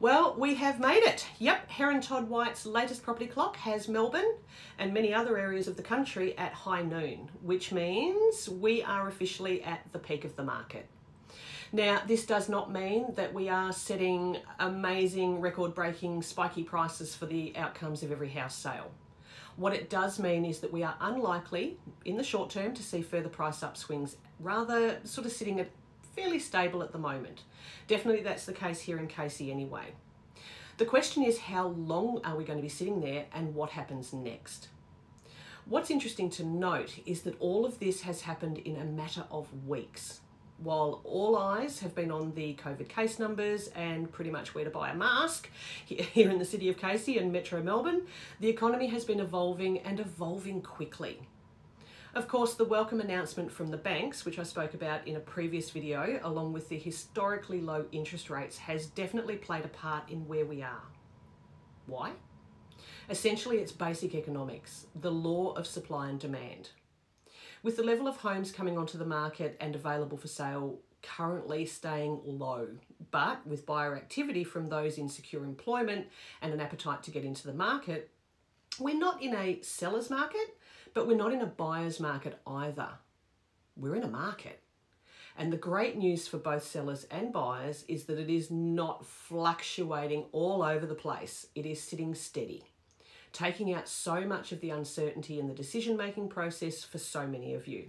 Well, we have made it. Yep, Heron Todd White's latest property clock has Melbourne and many other areas of the country at high noon, which means we are officially at the peak of the market. Now, this does not mean that we are setting amazing, record-breaking, spiky prices for the outcomes of every house sale. What it does mean is that we are unlikely, in the short term, to see further price upswings, rather sort of sitting at fairly stable at the moment. Definitely that's the case here in Casey anyway. The question is, how long are we going to be sitting there and what happens next? What's interesting to note is that all of this has happened in a matter of weeks. While all eyes have been on the COVID case numbers and pretty much where to buy a mask here in the city of Casey and Metro Melbourne, the economy has been evolving and evolving quickly. Of course, the welcome announcement from the banks, which I spoke about in a previous video, along with the historically low interest rates, has definitely played a part in where we are. Why? Essentially, it's basic economics, the law of supply and demand. With the level of homes coming onto the market and available for sale currently staying low, but with buyer activity from those in secure employment and an appetite to get into the market, we're not in a seller's market, but we're not in a buyer's market either. We're in a market. And the great news for both sellers and buyers is that it is not fluctuating all over the place. It is sitting steady, taking out so much of the uncertainty in the decision-making process for so many of you.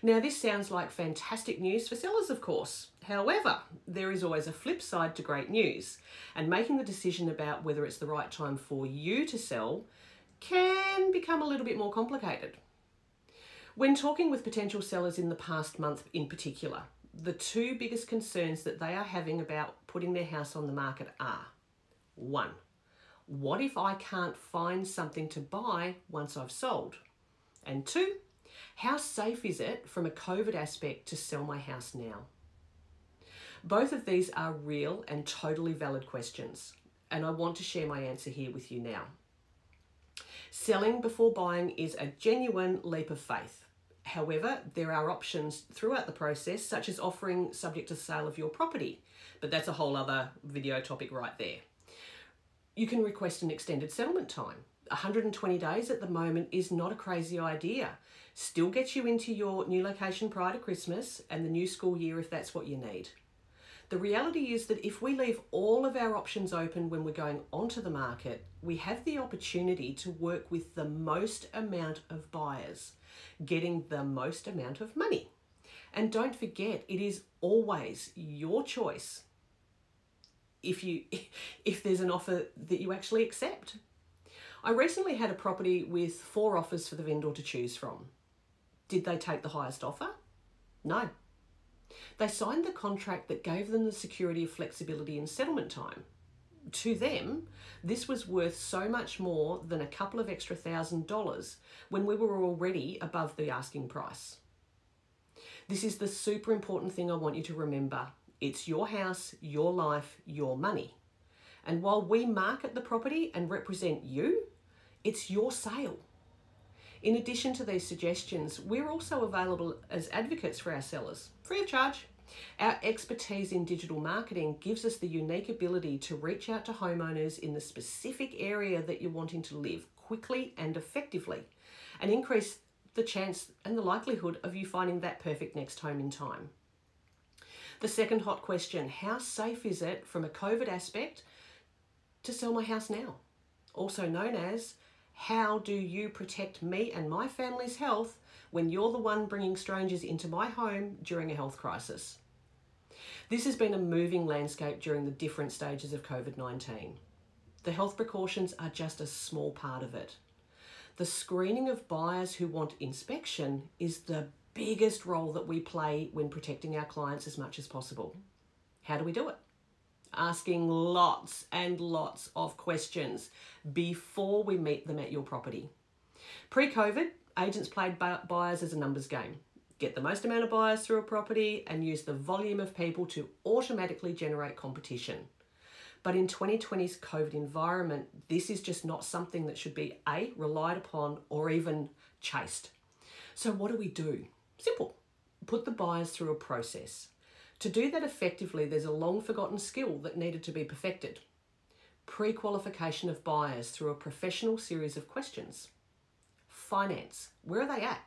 Now, this sounds like fantastic news for sellers, of course. However, there is always a flip side to great news, and making the decision about whether it's the right time for you to sell can become a little bit more complicated. When talking with potential sellers in the past month in particular, the two biggest concerns that they are having about putting their house on the market are: 1, what if I can't find something to buy once I've sold? And 2, how safe is it from a COVID aspect to sell my house now? Both of these are real and totally valid questions, and I want to share my answer here with you now. Selling before buying is a genuine leap of faith. However, there are options throughout the process, such as offering subject to sale of your property, but that's a whole other video topic right there. You can request an extended settlement time. 120 days at the moment is not a crazy idea. Still gets you into your new location prior to Christmas and the new school year if that's what you need. The reality is that if we leave all of our options open when we're going onto the market, we have the opportunity to work with the most amount of buyers, getting the most amount of money. And don't forget, it is always your choice if there's an offer that you actually accept. I recently had a property with 4 offers for the vendor to choose from. Did they take the highest offer? No. They signed the contract that gave them the security of flexibility and settlement time. To them, this was worth so much more than a couple of extra $1,000 when we were already above the asking price. This is the super important thing I want you to remember. It's your house, your life, your money. And while we market the property and represent you, it's your sale. In addition to these suggestions, we're also available as advocates for our sellers, free of charge. Our expertise in digital marketing gives us the unique ability to reach out to homeowners in the specific area that you're wanting to live quickly and effectively, and increase the chance and the likelihood of you finding that perfect next home in time. The second hot question: how safe is it from a COVID aspect to sell my house now? Also known as, how do you protect me and my family's health when you're the one bringing strangers into my home during a health crisis? This has been a moving landscape during the different stages of COVID-19. The health precautions are just a small part of it. The screening of buyers who want inspection is the biggest role that we play when protecting our clients as much as possible. How do we do it? Asking lots and lots of questions before we meet them at your property. Pre-COVID, agents played buyers as a numbers game. Get the most amount of buyers through a property and use the volume of people to automatically generate competition. But in 2020's COVID environment, this is just not something that should be A, relied upon or even chased. So what do we do? Simple. Put the buyers through a process. To do that effectively, there's a long forgotten skill that needed to be perfected. Pre-qualification of buyers through a professional series of questions. Finance, where are they at?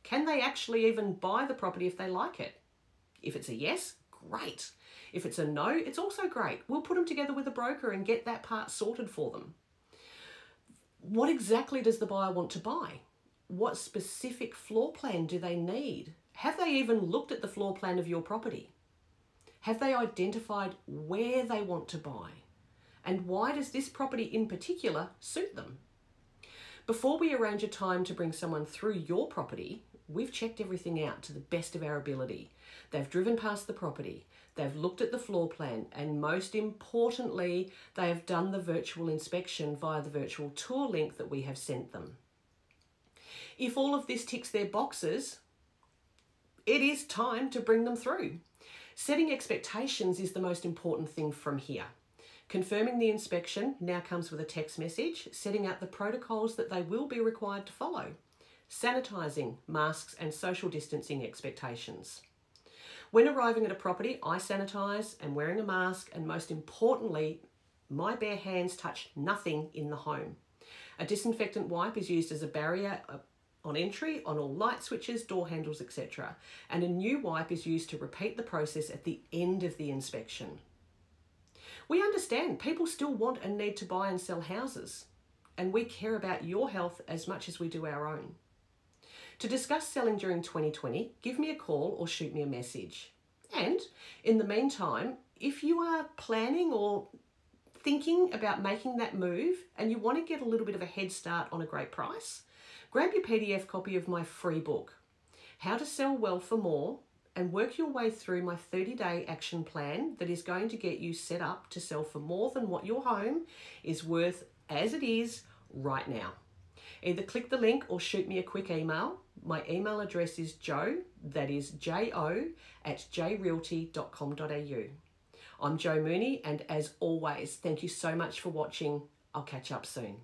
Can they actually even buy the property if they like it? If it's a yes, great. If it's a no, it's also great. We'll put them together with a broker and get that part sorted for them. What exactly does the buyer want to buy? What specific floor plan do they need? Have they even looked at the floor plan of your property? Have they identified where they want to buy? And why does this property in particular suit them? Before we arrange a time to bring someone through your property, we've checked everything out to the best of our ability. They've driven past the property, they've looked at the floor plan, and most importantly, they have done the virtual inspection via the virtual tour link that we have sent them. If all of this ticks their boxes, it is time to bring them through. Setting expectations is the most important thing from here. Confirming the inspection now comes with a text message, setting out the protocols that they will be required to follow. Sanitising, masks and social distancing expectations. When arriving at a property, I sanitise and wearing a mask, and most importantly, my bare hands touch nothing in the home. A disinfectant wipe is used as a barrier on entry on all light switches, door handles, etc. And a new wipe is used to repeat the process at the end of the inspection. We understand people still want and need to buy and sell houses, and we care about your health as much as we do our own. To discuss selling during 2020, give me a call or shoot me a message. And in the meantime, if you are planning or thinking about making that move and you want to get a little bit of a head start on a great price, grab your PDF copy of my free book, How to Sell Well for More, and work your way through my 30-day action plan that is going to get you set up to sell for more than what your home is worth as it is right now. Either click the link or shoot me a quick email. My email address is jo, that is jo@jrealty.com.au. I'm Jo Mooney, and as always, thank you so much for watching. I'll catch up soon.